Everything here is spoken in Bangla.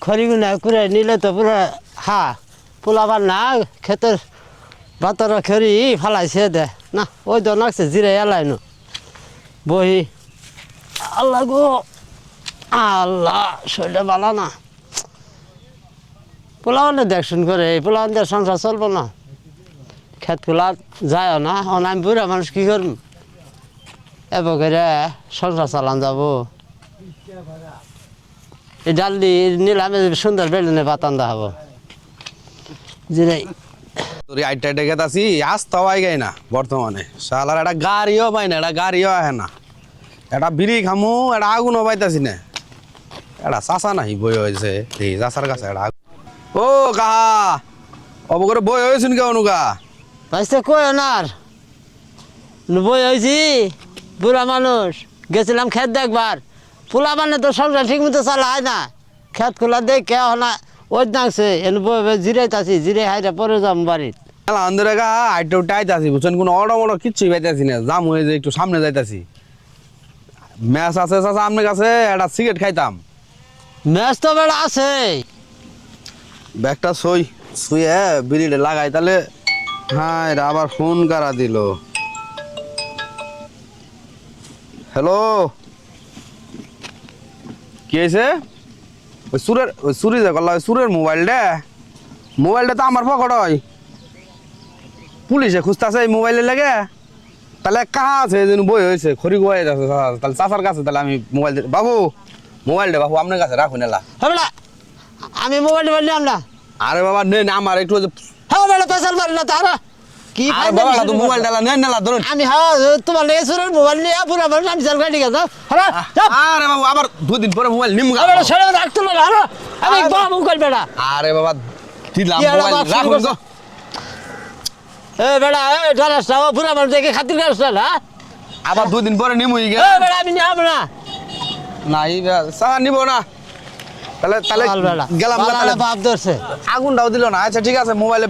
খড়িগুনা করে নিলে তো পুরো পোলাবার না ক্ষেতের বাতর খড়ি ফালাইছে দে না ওই তো নাকছে জিরে এলাইনো বহি আল্লাহ গো আল্লাহ শরীরটা ভালো না পোলাবানে দেখশুন করে এই পোলাবান দিয়ে সংসার চলবো না ক্ষেতগুলা যায় না আমি বুড়া মানুষ কি করব এবার করে সংসার চালান যাবো এই ডাল দিয়ে নিলাম সুন্দর বেলুনে বাতান দেখাবো জিরে তোর আইটা ডেকে আছি আসতে পাই গাই না বর্তমানে শালার একটা গাড়িও পাই না একটা গাড়িও আহে না একটা বিড়ি খামু একটা আগুনও পাইতাছি না একটা চাষা নাহি বই হয়েছে এই চাষার কাছে একটা ও কাহা অবকরে বই হয়েছেন কে অনুকা ভাইসে কই ওনার বই হয়েছি বুড়া মানুষ গেছিলাম ক্ষেত দেখবার পোলা মানে তো সংসার ঠিক মতো চালায় না ক্ষেত খোলা দেখে না ওই নাকছে এনে বই বই জিরাইতাছি জিরে হাইরা পরে যাম বাড়িত আন্দরে গা আইটা উঠে আইতাছি বুঝছেন কোনো অটো মোটো কিচ্ছুই পাইতাছি না জাম হয়ে যে একটু সামনে যাইতাছি ম্যাচ আছে চাষা আপনার কাছে একটা সিগারেট খাইতাম ম্যাচ তো বেড়া আছে ব্যাগটা শুয়ে বিড়িটা লাগাই তাহলে হ্যাঁ এটা আবার ফোন করা দিল হ্যালো কি হয়েছে ওই সুরি যে করলা সুরের মোবাইলটা তো আমার পকেট হয় পুলিশে খুঁজতেছে এই মোবাইলে লেগে তাহলে কাহা আছে এই জন্য বই হয়েছে খড়ি গোয়াই আছে তাহলে চাষার কাছে তাহলে আমি মোবাইল বাবু মোবাইলটা বাবু আপনার কাছে রাখুন এলা হ্যাঁ আমি মোবাইল নিলাম না আরে বাবা নেন আমার একটু হ্যাঁ বেড়া পেশাল মারি না তারা কি আরে বাবা তো মোবাইলটা নেন নেলা ধরুন আমি হ্যাঁ তোমার লেসুরের মোবাইল নিয়ে পুরো মানুষ আমি চাল গাড়ি গেছে হ্যাঁ আরে বাবু আবার দুদিন পরে মোবাইল নিম বেড়া ছেড়ে রাখতো না হ্যাঁ আমি বাবু কল বেড়া আরে বাবা দিলাম কি আর মোবাইল বাপ শুরু রাখুন তো এ বেড়া এ ডরাস না পুরো মানুষ দেখে খাতির করিস না আবার দুদিন পরে নিম হয়ে এ গেল বেড়া আমি নিলাম না না এই চা নিব না তাহলে বেড়া গেলাম বাপ ধরছে আগুনটাও দিল না আচ্ছা ঠিক আছে মোবাইলে